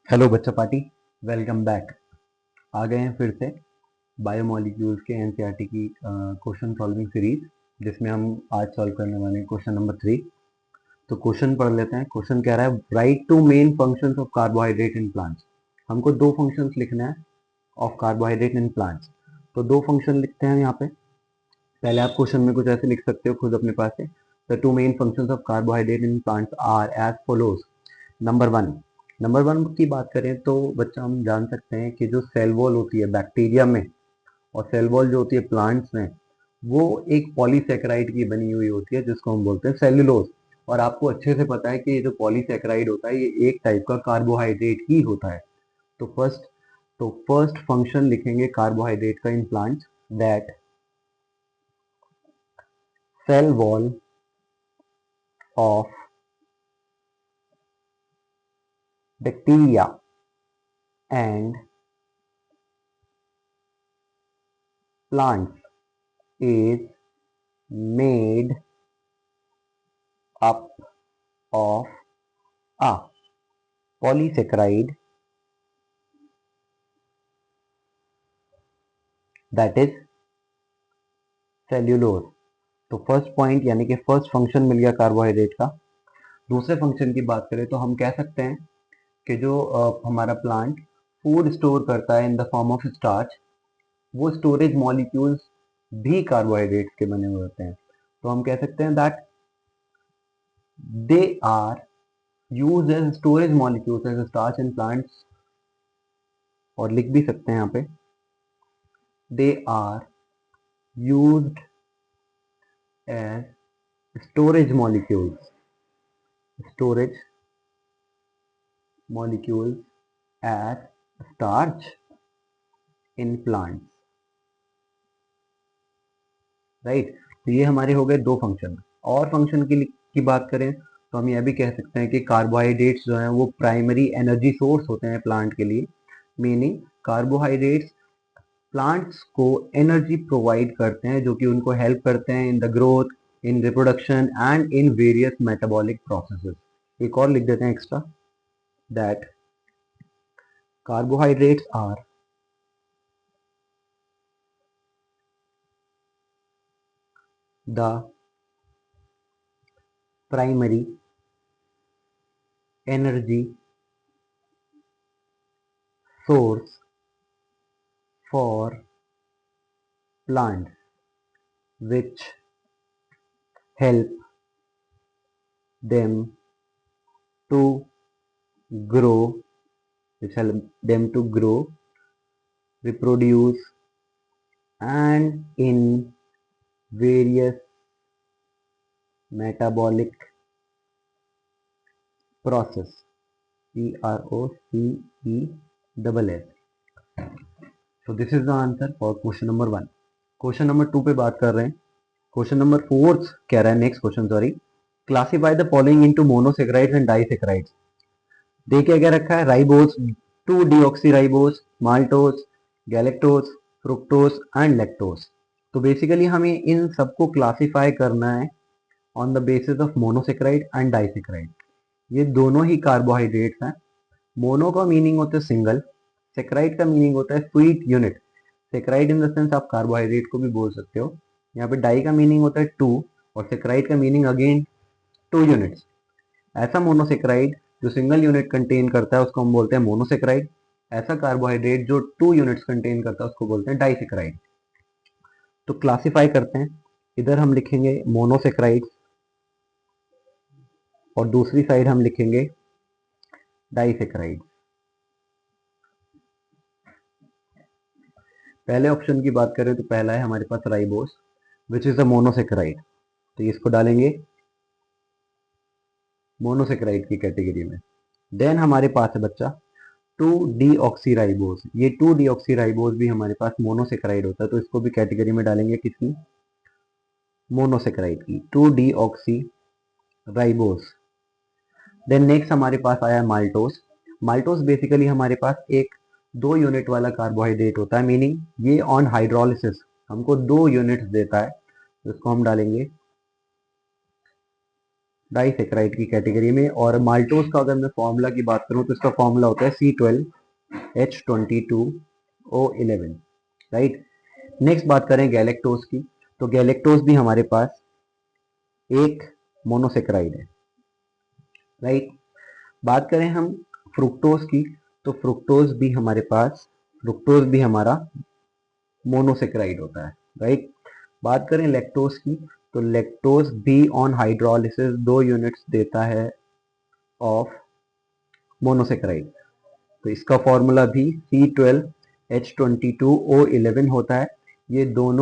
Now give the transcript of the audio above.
Hello बच्चा party, welcome back. आ गए हैं फिर से बायोमोलिक्यूल्स के एनसीईआरटी की क्वेश्चन सॉल्विंग सीरीज, जिसमें हम आज सॉल्व करने वाले हैं क्वेश्चन नंबर 3। तो क्वेश्चन पढ़ लेते हैं। क्वेश्चन कह रहा है write two main functions of carbohydrate in plants. हमको दो फंक्शंस लिखना है ऑफ कार्बोहाइड्रेट इन प्लांट्स। तो दो फंक्शन लिखते हैं यहाँ पे। पहले आप क्वेश्चन में कुछ ऐसे लिख सकते हो खुद अपने पास से। The two main functions of carbohydrate in plants are as follows. Number one की बात करें तो बच्चा हम जान सकते हैं कि जो सेल वॉल होती है बैक्टीरिया में और सेल वॉल जो होती है प्लांट्स में, वो एक पॉलीसेकेराइड की बनी हुई होती है जिसको हम बोलते हैं सेल्यूलोज। और आपको अच्छे से पता है कि ये जो पॉलीसेकेराइड होता है ये एक टाइप का कार्बोहाइड्रेट ही होता है। तो फर्स्ट फंक्शन लिखेंगे कार्बोहाइड्रेट का in plants, that cell wall of bacteria and plants is made up of a polysaccharide that is cellulose। तो फर्स्ट पॉइंट यानी कि फर्स्ट फंक्शन मिल गया कार्बोहाइड्रेट का। दूसरे फंक्शन की बात करें तो हम कह सकते हैं कि जो हमारा प्लांट फूड स्टोर करता है in the form of starch, वो स्टोरेज मॉलिक्यूल्स भी कार्बोहाइड्रेट्स के बने हुए होते हैं। तो हम कह सकते हैं that they are used as storage molecules as starch in plants. और लिख भी सकते हैं यहाँ पे they are used as storage molecules as starch in plants, right. तो ये हमारे हो गए दो फंक्शन। और फंक्शन की बात करें तो हम यह भी कह सकते हैं कि कार्बोहाइड्रेट्स जो हैं वो प्राइमरी एनर्जी सोर्स होते हैं प्लांट के लिए। मीनिंग कार्बोहाइड्रेट्स प्लांट्स को एनर्जी प्रोवाइड करते हैं जो कि उनको हेल्प करते हैं in the growth, in reproduction and in various metabolic processes. एक और लिख देते हैं extra, that carbohydrates are the primary energy source for plants, which help them to grow, reproduce, and in various metabolic process. PROCESS. So this is the answer for question number 1. Question number 2 पे बात कर रहे हैं। Question number 4 कह रहा है, next question sorry, classify the following into monosaccharides and disaccharides. देखिए क्या रखा है, ribose, 2 deoxyribose, maltose, galactose, fructose and lactose. तो बेसिकली हमें इन सबको क्लासिफाई करना है on the basis of monosaccharide and disaccharide. ये दोनों ही कार्बोहाइड्रेट्स हैं। मोनो का मीनिंग होता है सिंगल, सेकेराइड का मीनिंग होता है sweet unit. Saccharide in the sense आप कार्बोहाइड्रेट को भी बोल सकते हो। यहाँ पे डाई का मीनिंग होता है 2 और सेकेराइड का मीनिंग अगेन 2 यूनिट्स। ऐसा मोनोसेकेराइड जो सिंगल यूनिट कंटेन करता है उसको हम बोलते हैं मोनोसेकेराइड। ऐसा कार्बोहाइड्रेट जो 2 यूनिट्स कंटेन करता है उसको बोलते हैं डाइसेकेराइड। तो क्लासिफाई करते हैं, इधर हम लिखेंगे मोनोसेकेराइड और दूसरी साइड हम लिखेंगे डाइसेकेराइड। पहले ऑप्शन की बात करें तो पहला है हमारे पास ribose, which is a monosaccharide. तो इसको डालेंगे मोनोसेकेराइड की कैटेगरी में। देन हमारे पास है बच्चा 2 डीऑक्सीराइबोस। ये 2 डीऑक्सीराइबोस भी हमारे पास मोनोसेकेराइड होता है, तो इसको भी कैटेगरी में डालेंगे किसकी, मोनोसेकेराइड की, 2 डीऑक्सीराइबोस। देन नेक्स्ट हमारे पास आया माल्टोस। माल्टोस बेसिकली हमारे पास एक 2 यूनिट वाला कार्बोहाइड्रेट होता है, मीनिंग ये ऑन हाइड्रोलिसिस हमको 2 यूनिट्स देता है, तो इसको हम डालेंगे डाइसेक्राइड की कैटेगरी में। और माल्टोज का अगर मैं फॉर्मूला की बात करूं तो इसका फॉर्मूला होता है C12H22O11, राइट। नेक्स्ट बात करें गैलेक्टोज की, तो गैलेक्टोज भी हमारे पास एक मोनोसेक्राइड है, राइट। बात करें हम फ्रुक्टोज की, तो फ्रुक्टोज भी हमारा मोनोसेक्राइड होता है, राइट। बात करें लैक्टोज की, तो लैक्टोज भी ऑन हाइड्रोलिसिस 2 यूनिट्स देता है ऑफ मोनोसेक्राइड। तो इसका फॉर्मूला भी C12H22O11 होता है। ये दोनों